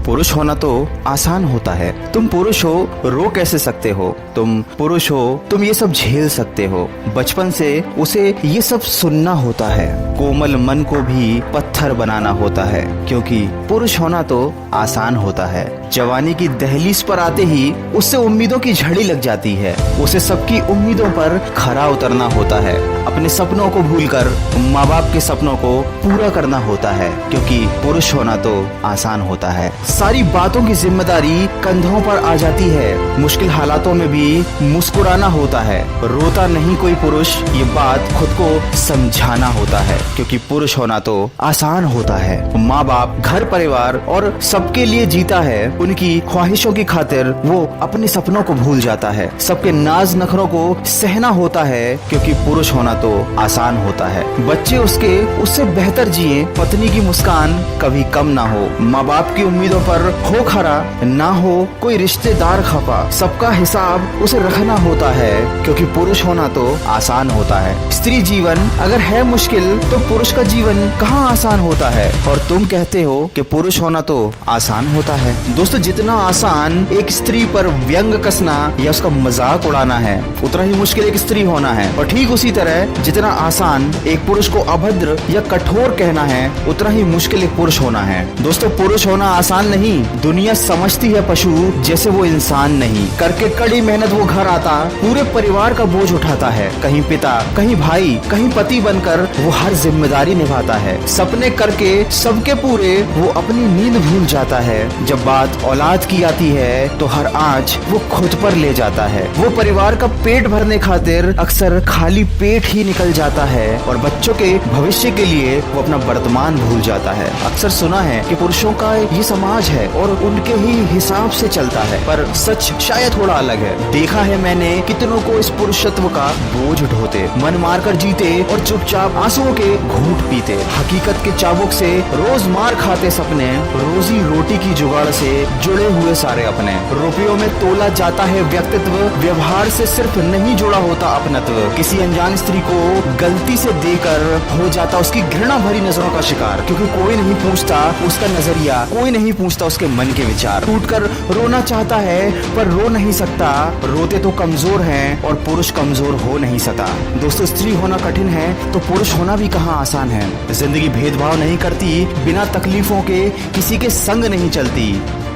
पुरुष होना तो आसान होता है। तुम पुरुष हो, रो कैसे सकते हो? तुम पुरुष हो, तुम ये सब झेल सकते हो। बचपन से उसे ये सब सुनना होता है। कोमल मन को भी पत्थर बनाना होता है, क्योंकि पुरुष होना तो आसान होता है। जवानी की दहलीज पर आते ही उससे उम्मीदों की झड़ी लग जाती है। उसे सबकी उम्मीदों पर खरा उतरना होता है। अपने सपनों को भूलकर माँ बाप के सपनों को पूरा करना होता है, क्योंकि पुरुष होना तो आसान होता है। सारी बातों की जिम्मेदारी कंधों पर आ जाती है। मुश्किल हालातों में भी मुस्कुराना होता है। रोता नहीं कोई पुरुष, ये बात खुद को समझाना होता है, क्योंकि पुरुष होना तो आसान होता है। माँ बाप, घर परिवार और सबके लिए जीता है। उनकी ख्वाहिशों की खातिर वो अपने सपनों को भूल जाता है। सबके नाज नखरों को सहना होता है, क्योंकि पुरुष होना तो आसान होता है। बच्चे उससे बेहतर जिए, पत्नी की मुस्कान कभी कम ना हो, माँ बाप की उम्मीदों पर हो खरा ना हो, कोई रिश्तेदार खफा, सबका हिसाब उसे रखना होता है, क्योंकि पुरुष होना तो आसान होता है। स्त्री जीवन अगर है मुश्किल तो पुरुष का जीवन कहाँ आसान होता है? और तुम कहते हो कि पुरुष होना तो आसान होता है। दोस्तों, जितना आसान एक स्त्री पर व्यंग कसना या उसका मजाक उड़ाना है, उतना ही मुश्किल एक स्त्री होना है। और ठीक उसी तरह जितना आसान एक पुरुष को अभद्र या कठोर कहना है, उतना ही मुश्किल एक पुरुष होना है। दोस्तों, पुरुष होना आसान नहीं। दुनिया समझती है पशु जैसे वो इंसान नहीं। करके कड़ी मेहनत वो घर आता, पूरे परिवार का बोझ उठाता है। कहीं पिता, कहीं भाई, कहीं पति बनकर वो हर जिम्मेदारी निभाता है। सपने करके सबके पूरे वो अपनी नींद भूल जाता है। जब बात औलाद की आती है तो हर आँच वो खुद पर ले जाता है। वो परिवार का पेट भरने खातिर अक्सर खाली पेट ही निकल जाता है और बच्चों के भविष्य के लिए वो अपना वर्तमान भूल जाता है। अक्सर सुना है कि पुरुषों का ये समाज है और उनके ही हिसाब से चलता है, पर सच शायद थोड़ा अलग है। देखा है मैंने कितनों को इस पुरुषत्व का बोझ ढोते, मन मारकर जीते और चुपचाप आंसुओं के घूंट पीते। हकीकत के चाबुक से रोज मार खाते सपने, रोजी रोटी की जुगाड़ से जुड़े हुए सारे अपने। रुपयों में तोला जाता है व्यक्तित्व, व्यवहार से सिर्फ नहीं जुड़ा होता अपनत्व। किसी अनजान स्त्री को गलती से देकर हो जाता उसकी घृणा भरी नजरों का शिकार, क्योंकि कोई नहीं पूछता उसका नजरिया, कोई नहीं पूछता उसके मन के विचार। टूटकर रोना चाहता है पर रो नहीं सकता। रोते तो कमजोर हैं और पुरुष कमजोर हो नहीं सकता। दोस्तों, स्त्री होना कठिन है तो पुरुष होना भी कहाँ आसान है। जिंदगी भेदभाव नहीं करती, बिना तकलीफों के किसी के संग नहीं चलती।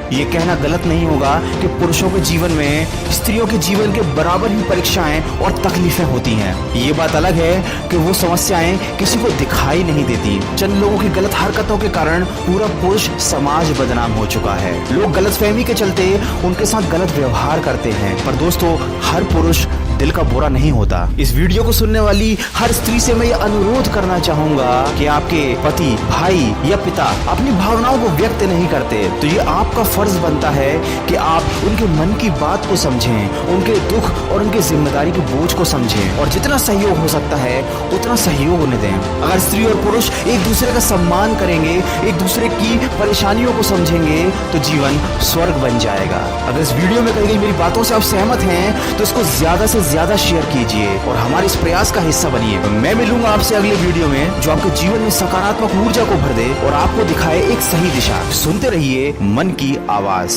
ये कहना गलत नहीं होगा कि पुरुषों के जीवन में स्त्रियों के जीवन के बराबर ही परीक्षाएं और तकलीफें होती हैं। ये बात अलग है कि वो समस्याएं किसी को दिखाई नहीं देती। चंद लोगों की गलत हरकतों के कारण पूरा पुरुष समाज बदनाम हो चुका है। लोग गलतफहमी के चलते उनके साथ गलत व्यवहार करते हैं। पर दोस्तों, हर पुरुष दिल का बुरा नहीं होता। इस वीडियो को सुनने वाली हर स्त्री से मैं ये अनुरोध करना चाहूंगा कि आपके पति, भाई या पिता अपनी भावनाओं को व्यक्त नहीं करते तो ये आपका फर्ज बनता है कि आप उनके मन की बात को समझें, उनके दुख और उनके जिम्मेदारी के बोझ को समझें और जितना सहयोग हो सकता है उतना सहयोग उन्हें दें। अगर स्त्री और पुरुष एक दूसरे का सम्मान करेंगे, एक दूसरे की परेशानियों को समझेंगे तो जीवन स्वर्ग बन जाएगा। अगर इस वीडियो में कही गई मेरी बातों से आप सहमत हैं तो इसको ज्यादा से ज्यादा शेयर कीजिए और हमारे इस प्रयास का हिस्सा बनिए। मैं मिलूंगा आपसे अगले वीडियो में जो आपके जीवन में सकारात्मक ऊर्जा को भर दे और आपको दिखाए एक सही दिशा। सुनते रहिए मन की आवाज।